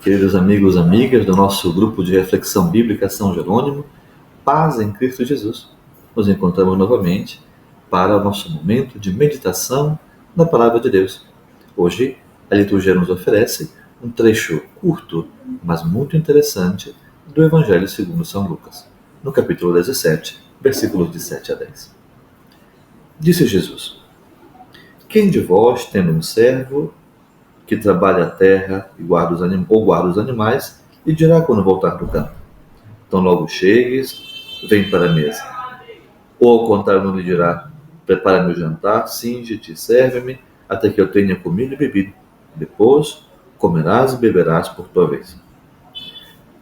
Queridos amigos e amigas do nosso grupo de reflexão bíblica São Jerônimo, paz em Cristo Jesus. Nos encontramos novamente para o nosso momento de meditação na Palavra de Deus. Hoje, a liturgia nos oferece um trecho curto, mas muito interessante, do Evangelho segundo São Lucas, no capítulo 17, versículos de 7 a 10. Disse Jesus: Quem de vós, tendo um servo que trabalha a terra e guarda os animais, e dirá quando voltar do campo: Então logo chegues, vem para a mesa. Ou ao contrário, não lhe dirá: Prepara-me o jantar, singe-te, serve-me, até que eu tenha comido e bebido. Depois comerás e beberás por tua vez.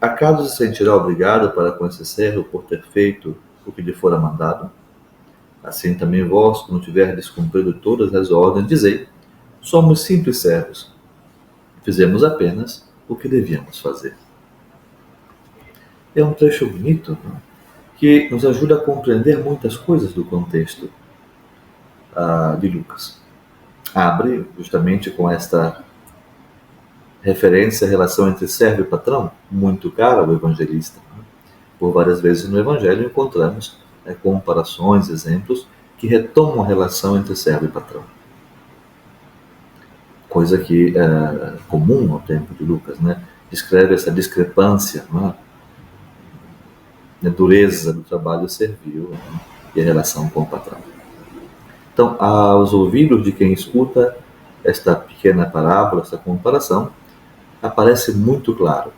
Acaso se sentirá obrigado para com esse servo por ter feito o que lhe fora mandado? Assim também vós, quando tiverdes cumprido todas as ordens, dizei: Somos simples servos. Fizemos apenas o que devíamos fazer. É um trecho bonito, não? Que nos ajuda a compreender muitas coisas do contexto de Lucas. Abre justamente com esta referência à relação entre servo e patrão, muito cara ao evangelista. Por várias vezes no Evangelho encontramos comparações, exemplos que retomam a relação entre servo e patrão. Coisa que é comum ao tempo de Lucas, né? Descreve essa discrepância, a dureza do trabalho servil, e a relação com o patrão. Então, aos ouvidos de quem escuta esta pequena parábola, esta comparação, aparece muito claro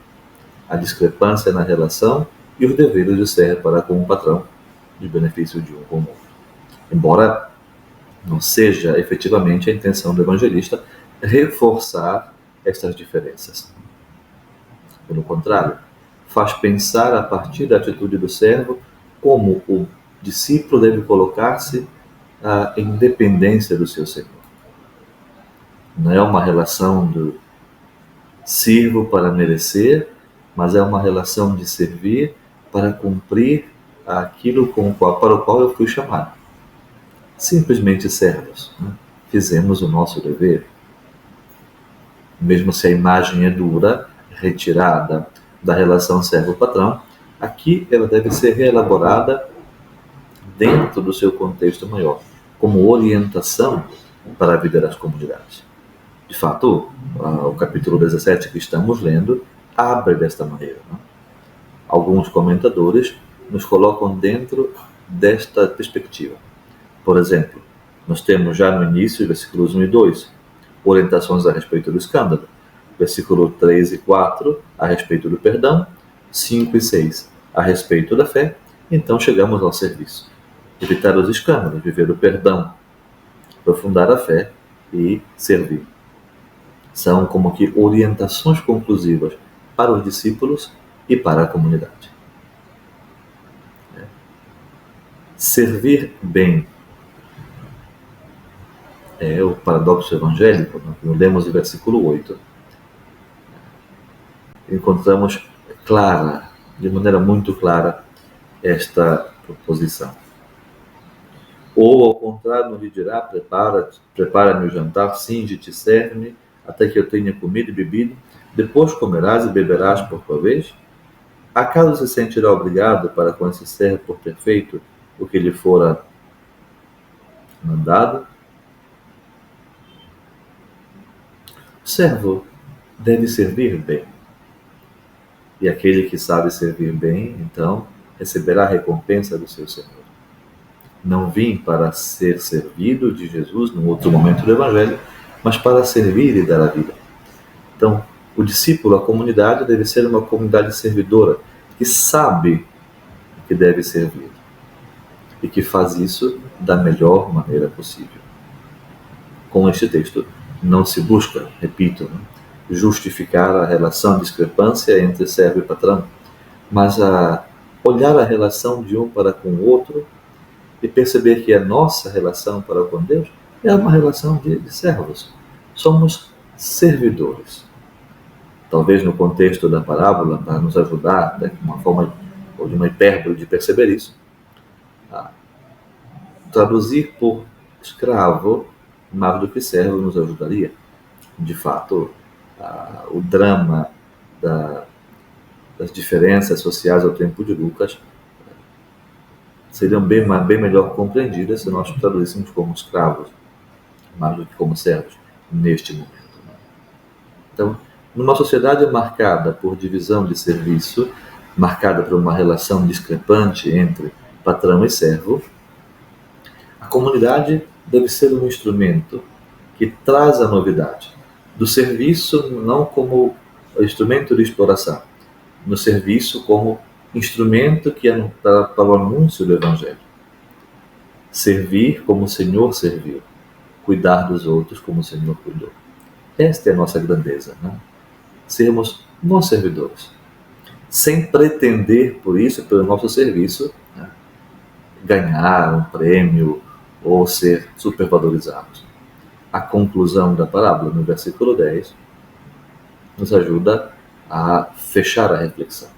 a discrepância na relação e os deveres de servo para com o patrão, de benefício de um com o outro. Embora não seja efetivamente a intenção do evangelista reforçar estas diferenças. Pelo contrário, faz pensar a partir da atitude do servo como o discípulo deve colocar-se em dependência do seu Senhor. Não é uma relação do sirvo para merecer, mas é uma relação de servir para cumprir aquilo para o qual eu fui chamado. Simplesmente servos. Fizemos o nosso dever. Mesmo se a imagem é dura, retirada da relação servo-patrão, aqui ela deve ser reelaborada dentro do seu contexto maior, como orientação para a vida das comunidades. De fato, o capítulo 17 que estamos lendo abre desta maneira. Alguns comentadores nos colocam dentro desta perspectiva. Por exemplo, nós temos já no início, versículos 1 e 2, orientações a respeito do escândalo. Versículo 3 e 4, a respeito do perdão. 5 e 6, a respeito da fé. Então chegamos ao serviço. Evitar os escândalos, viver o perdão, aprofundar a fé e servir. São como que orientações conclusivas para os discípulos e para a comunidade. Servir bem é o paradoxo evangélico, que lemos o versículo 8. Encontramos de maneira muito clara, esta proposição. Ou, ao contrário, não lhe dirá: prepara-me o jantar, singe-te, serve-me, até que eu tenha comido e bebido, depois comerás e beberás por tua vez? Acaso se sentirá obrigado para com esse servo por ter feito o que lhe fora mandado? O servo deve servir bem. E aquele que sabe servir bem, então, receberá a recompensa do seu Senhor. Não vim para ser servido de Jesus, num outro momento do Evangelho, mas para servir e dar a vida. Então, o discípulo, a comunidade, deve ser uma comunidade servidora, que sabe que deve servir e que faz isso da melhor maneira possível. Com este texto, não se busca, repito, justificar a relação de discrepância entre servo e patrão, mas a olhar a relação de um para com o outro e perceber que a nossa relação para com Deus é uma relação de servos. Somos servidores. Talvez no contexto da parábola, para nos ajudar, de uma forma ou de uma hipérbole de perceber isso, traduzir por escravo mais do que servo nos ajudaria. De fato, o drama das diferenças sociais ao tempo de Lucas seriam bem melhor compreendidas se nós traduzíssemos como escravos, mais do que como servos, neste momento. Então, numa sociedade marcada por divisão de serviço, marcada por uma relação discrepante entre patrão e servo, a comunidade deve ser um instrumento que traz a novidade do serviço, não como instrumento de exploração, no serviço como instrumento que é para o anúncio do Evangelho. Servir como o Senhor serviu, cuidar dos outros como o Senhor cuidou. Esta é a nossa grandeza, né? Sermos bons servidores, sem pretender por isso, pelo nosso serviço, né, ganhar um prêmio ou ser supervalorizados. A conclusão da parábola, no versículo 10, nos ajuda a fechar a reflexão.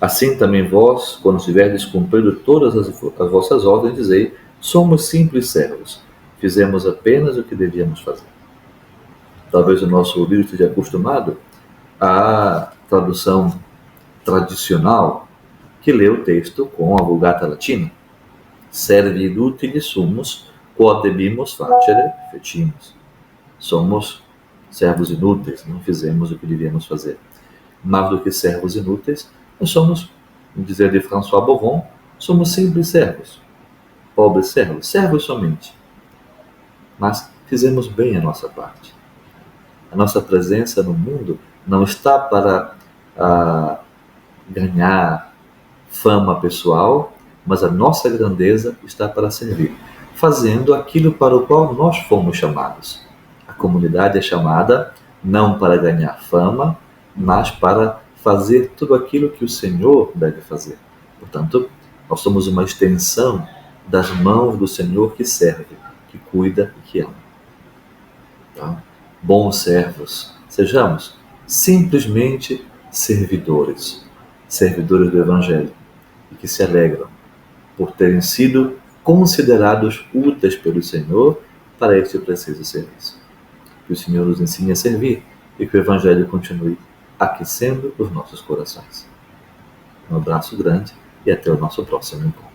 Assim também vós, quando tiverdes cumprido todas as vossas ordens, dizei: somos simples servos, fizemos apenas o que devíamos fazer. Talvez o nosso ouvido esteja acostumado à tradução tradicional que lê o texto com a Vulgata Latina. Servi utili sumus, quod debimus facere fecimus. Somos servos inúteis, não fizemos o que devíamos fazer. Mais do que servos inúteis, nós somos, no dizer de François Bovon, somos simples servos. Pobres servos, servos somente. Mas fizemos bem a nossa parte. A nossa presença no mundo não está para ganhar fama pessoal, mas a nossa grandeza está para servir, fazendo aquilo para o qual nós fomos chamados. A comunidade é chamada não para ganhar fama, mas para fazer tudo aquilo que o Senhor deve fazer. Portanto, nós somos uma extensão das mãos do Senhor que serve, que cuida e que ama. Então, bons servos, sejamos simplesmente servidores, servidores do Evangelho, e que se alegram por terem sido considerados úteis pelo Senhor para este preciso serviço. Que o Senhor nos ensine a servir e que o Evangelho continue aquecendo os nossos corações. Um abraço grande e até o nosso próximo encontro.